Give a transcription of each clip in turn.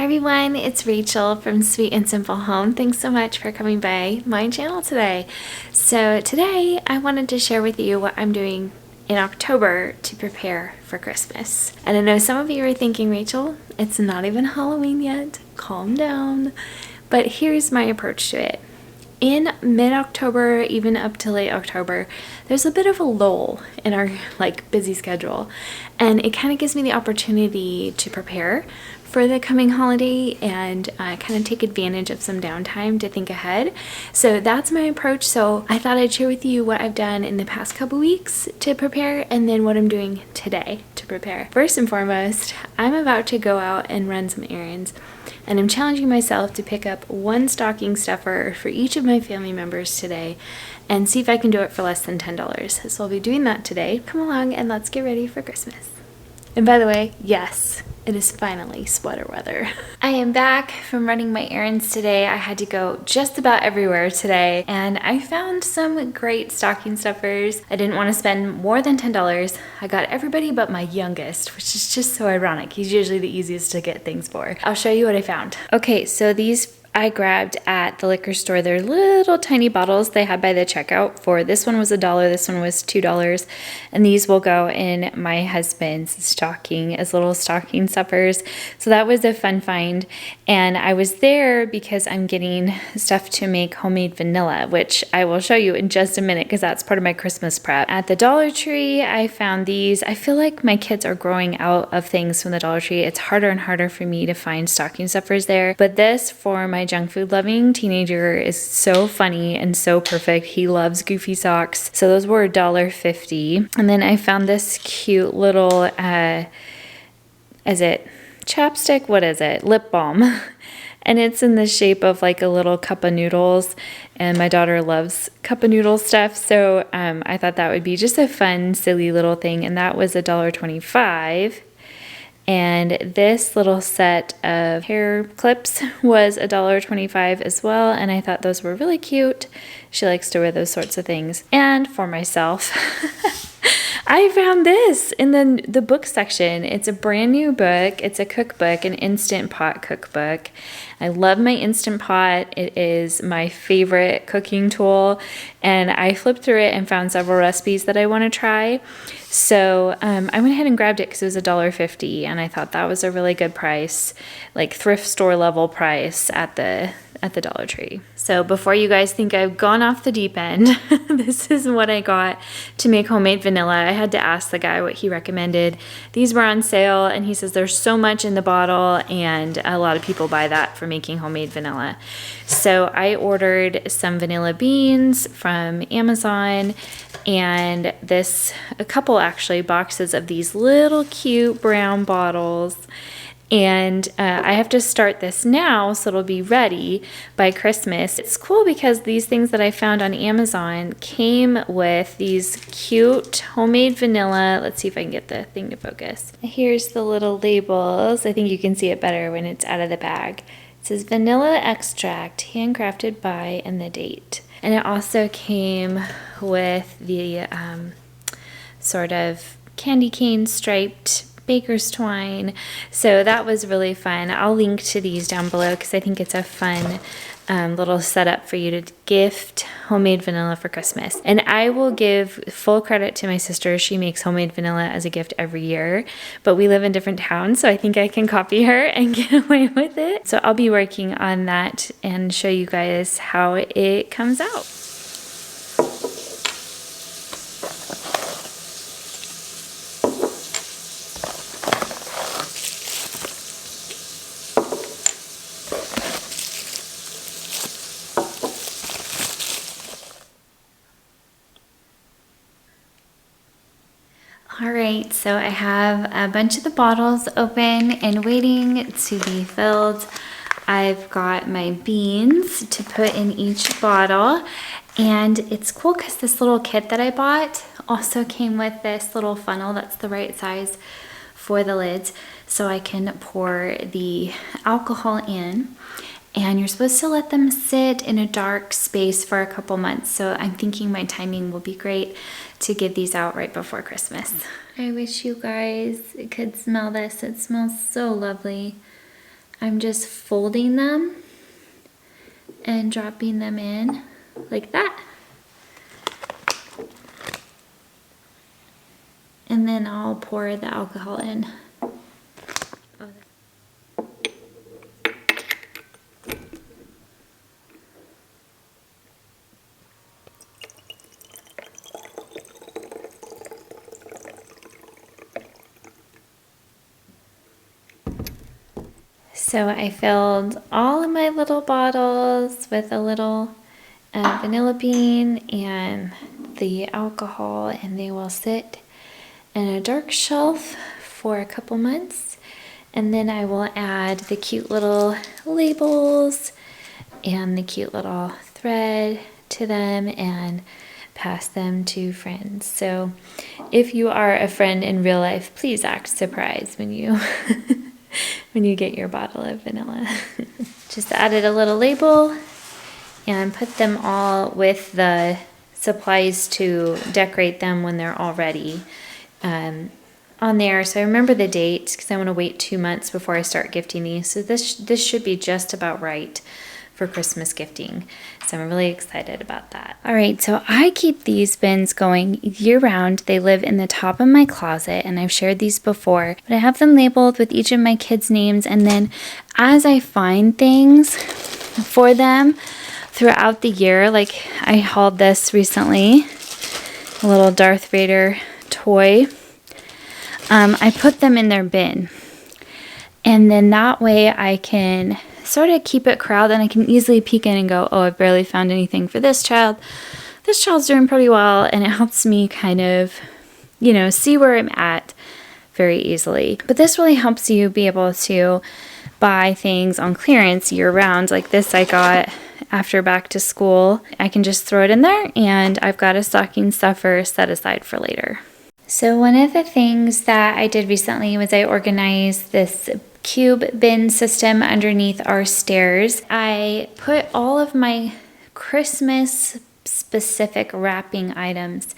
Hi everyone, it's Rachel from Sweet and Simple Home. Thanks so much for coming by my channel today. So today I wanted to share with you what I'm doing in October to prepare for Christmas. And I know some of you are thinking, Rachel, it's not even Halloween yet. Calm down. But here's my approach to it. In mid-October, even up to late October, there's a bit of a lull in our busy schedule, and it kind of gives me the opportunity to prepare for the coming holiday and kind of take advantage of some downtime to think ahead. So that's my approach. So I thought I'd share with you what I've done in the past couple weeks to prepare and then what I'm doing today to prepare. First and foremost, I'm about to go out and run some errands, and I'm challenging myself to pick up one stocking stuffer for each of my family members today and see if I can do it for less than $10. So I'll be doing that today. Come along and let's get ready for Christmas. And by the way, yes, it is finally sweater weather. I am back from running my errands today. I had to go just about everywhere today, and I found some great stocking stuffers. I didn't want to spend more than $10. I got everybody but my youngest, which is just so ironic. He's usually the easiest to get things for. I'll show you what I found. Okay, so these I grabbed at the liquor store. They're little tiny bottles they had by the checkout. For this one was $1, this one was $2, and these will go in my husband's stocking as little stocking stuffers. So that was a fun find, and I was there because I'm getting stuff to make homemade vanilla, which I will show you in just a minute because that's part of my Christmas prep. At the Dollar Tree, I found these. I feel like my kids are growing out of things from the Dollar Tree. It's harder and harder for me to find stocking stuffers there, but this for my junk food loving teenager is so funny and so perfect. He loves goofy socks. So those were $1.50. And then I found this cute little, is it chapstick? What is it? Lip balm. And it's in the shape of like a little cup of noodles. And my daughter loves cup of noodle stuff. So I thought that would be just a fun, silly little thing. And that was $1.25. And this little set of hair clips was $1.25 as well, and I thought those were really cute. She likes to wear those sorts of things. And for myself, I found this in the book section. It's a brand new book. It's a cookbook, an Instant Pot cookbook. I love my Instant Pot. It is my favorite cooking tool, and I flipped through it and found several recipes that I want to try. So I went ahead and grabbed it because it was $1.50, and I thought that was a really good price, like thrift store level price at the Dollar Tree. So before you guys think I've gone off the deep end, this is what I got to make homemade vanilla. I had to ask the guy what he recommended. These were on sale, and he says there's so much in the bottle, and a lot of people buy that for making homemade vanilla. So I ordered some vanilla beans from Amazon, and a couple actually boxes of these little cute brown bottles. And I have to start this now so it'll be ready by Christmas. It's cool because these things that I found on Amazon came with these cute homemade vanilla. Let's see if I can get the thing to focus. Here's the little labels. I think you can see it better when it's out of the bag. It says vanilla extract, handcrafted by, and the date. And it also came with the sort of candy cane striped baker's twine. So that was really fun. I'll link to these down below because I think it's a fun little setup for you to gift homemade vanilla for Christmas. And I will give full credit to my sister. She makes homemade vanilla as a gift every year, but we live in different towns, so I think I can copy her and get away with it. So I'll be working on that and show you guys how it comes out. All right, so I have a bunch of the bottles open and waiting to be filled. I've got my beans to put in each bottle, and it's cool because this little kit that I bought also came with this little funnel that's the right size for the lids, so I can pour the alcohol in. And you're supposed to let them sit in a dark space for a couple months. So I'm thinking my timing will be great to give these out right before Christmas. I wish you guys could smell this. It smells so lovely. I'm just folding them and dropping them in like that. And then I'll pour the alcohol in. So I filled all of my little bottles with a little vanilla bean and the alcohol, and they will sit in a dark shelf for a couple months. And then I will add the cute little labels and the cute little thread to them and pass them to friends. So if you are a friend in real life, please act surprised when you when you get your bottle of vanilla. Just added a little label and put them all with the supplies to decorate them when they're all ready on there. So I remember the date because I want to wait 2 months before I start gifting these. So this should be just about right for Christmas gifting. So I'm really excited about that. All right, so I keep these bins going year round. They live in the top of my closet, and I've shared these before, but I have them labeled with each of my kids' names, and then as I find things for them throughout the year, like I hauled this recently, a little Darth Vader toy, I put them in their bin, and then that way I can sort of keep it corralled, and I can easily peek in and go, oh, I've barely found anything for this child. This child's doing pretty well, and it helps me kind of, you know, see where I'm at very easily. But this really helps you be able to buy things on clearance year round. Like this I got after back to school. I can just throw it in there, and I've got a stocking stuffer set aside for later. So one of the things that I did recently was I organized this cube bin system underneath our stairs. I put all of my Christmas specific wrapping items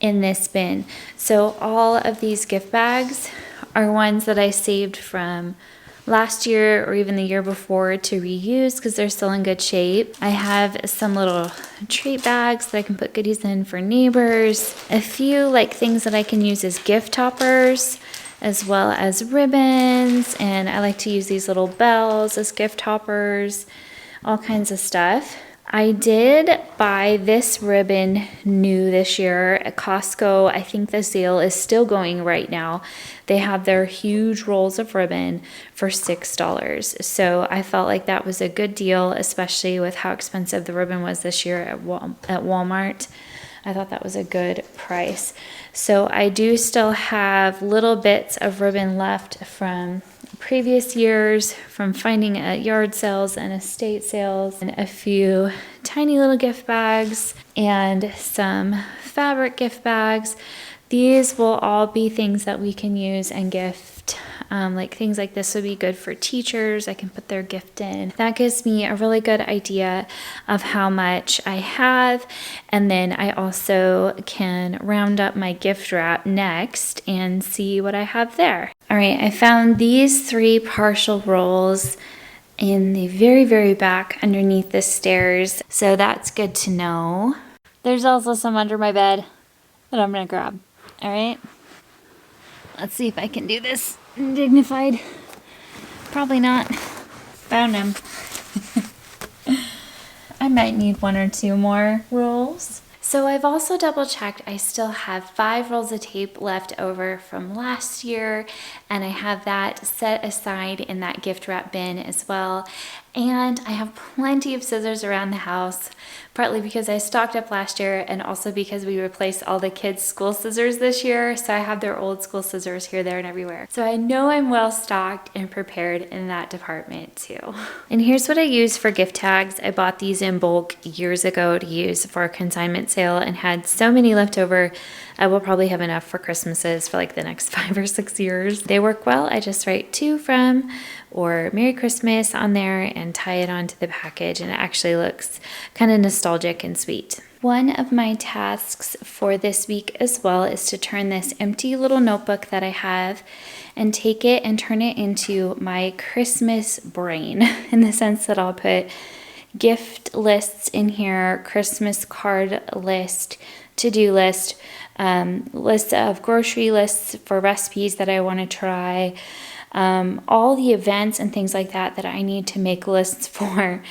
in this bin. So all of these gift bags are ones that I saved from last year or even the year before to reuse because they're still in good shape. I have some little treat bags that I can put goodies in for neighbors. A few like things that I can use as gift toppers, as well as ribbons, and I like to use these little bells as gift toppers, all kinds of stuff. I did buy this ribbon new this year at Costco. I think the sale is still going right now. They have their huge rolls of ribbon for $6. So I felt like that was a good deal, especially with how expensive the ribbon was this year at Walmart. I thought that was a good price. So I do still have little bits of ribbon left from previous years, from finding at yard sales and estate sales, and a few tiny little gift bags and some fabric gift bags. These will all be things that we can use and gift. Like things like this would be good for teachers. I can put their gift in. That gives me a really good idea of how much I have. And then I also can round up my gift wrap next and see what I have there. All right, I found these 3 partial rolls in the very, very back underneath the stairs. So that's good to know. There's also some under my bed that I'm gonna grab. All right, let's see if I can do this dignified. Probably not. Found them. I might need 1 or 2 more rolls. So I've also double checked. I still have 5 rolls of tape left over from last year, and I have that set aside in that gift wrap bin as well. And I have plenty of scissors around the house, partly because I stocked up last year and also because we replaced all the kids' school scissors this year. So I have their old school scissors here, there, and everywhere. So I know I'm well stocked and prepared in that department too. And here's what I use for gift tags. I bought these in bulk years ago to use for a consignment sale and had so many left over. I will probably have enough for Christmases for like the next 5 or 6 years. They work well. I just write to, from, or Merry Christmas on there and tie it onto the package, and it actually looks kind of nostalgic and sweet. One of my tasks for this week as well is to turn this empty little notebook that I have and take it and turn it into my Christmas brain, in the sense that I'll put gift lists in here, Christmas card list, to-do list, lists of grocery lists for recipes that I want to try, all the events and things like that that I need to make lists for.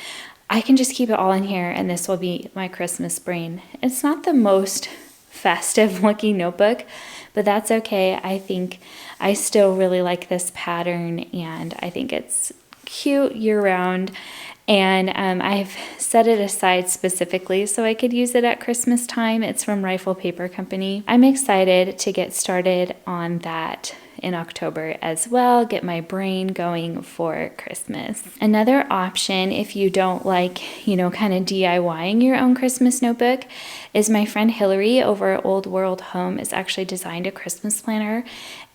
I can just keep it all in here, and this will be my Christmas brain. It's not the most festive looking notebook, but that's okay. I think I still really like this pattern, and I think it's cute year round. And I've set it aside specifically so I could use it at Christmas time. It's from Rifle Paper Company. I'm excited to get started on that in October as well, get my brain going for Christmas. Another option, if you don't like, kind of DIYing your own Christmas notebook, is my friend Hillary over at Old World Home has actually designed a Christmas planner.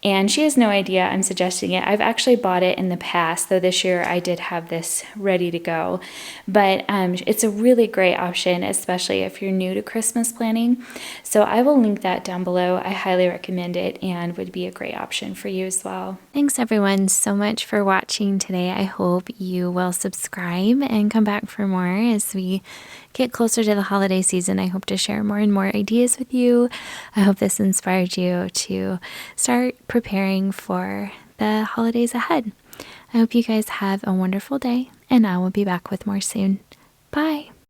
And she has no idea I'm suggesting it. I've actually bought it in the past, though this year I did have this ready to go. But it's a really great option, especially if you're new to Christmas planning. So I will link that down below. I highly recommend it and would be a great option for you as well. Thanks everyone so much for watching today. I hope you will subscribe and come back for more as we get closer to the holiday season. I hope to share more and more ideas with you. I hope this inspired you to start preparing for the holidays ahead. I hope you guys have a wonderful day, and I will be back with more soon. Bye.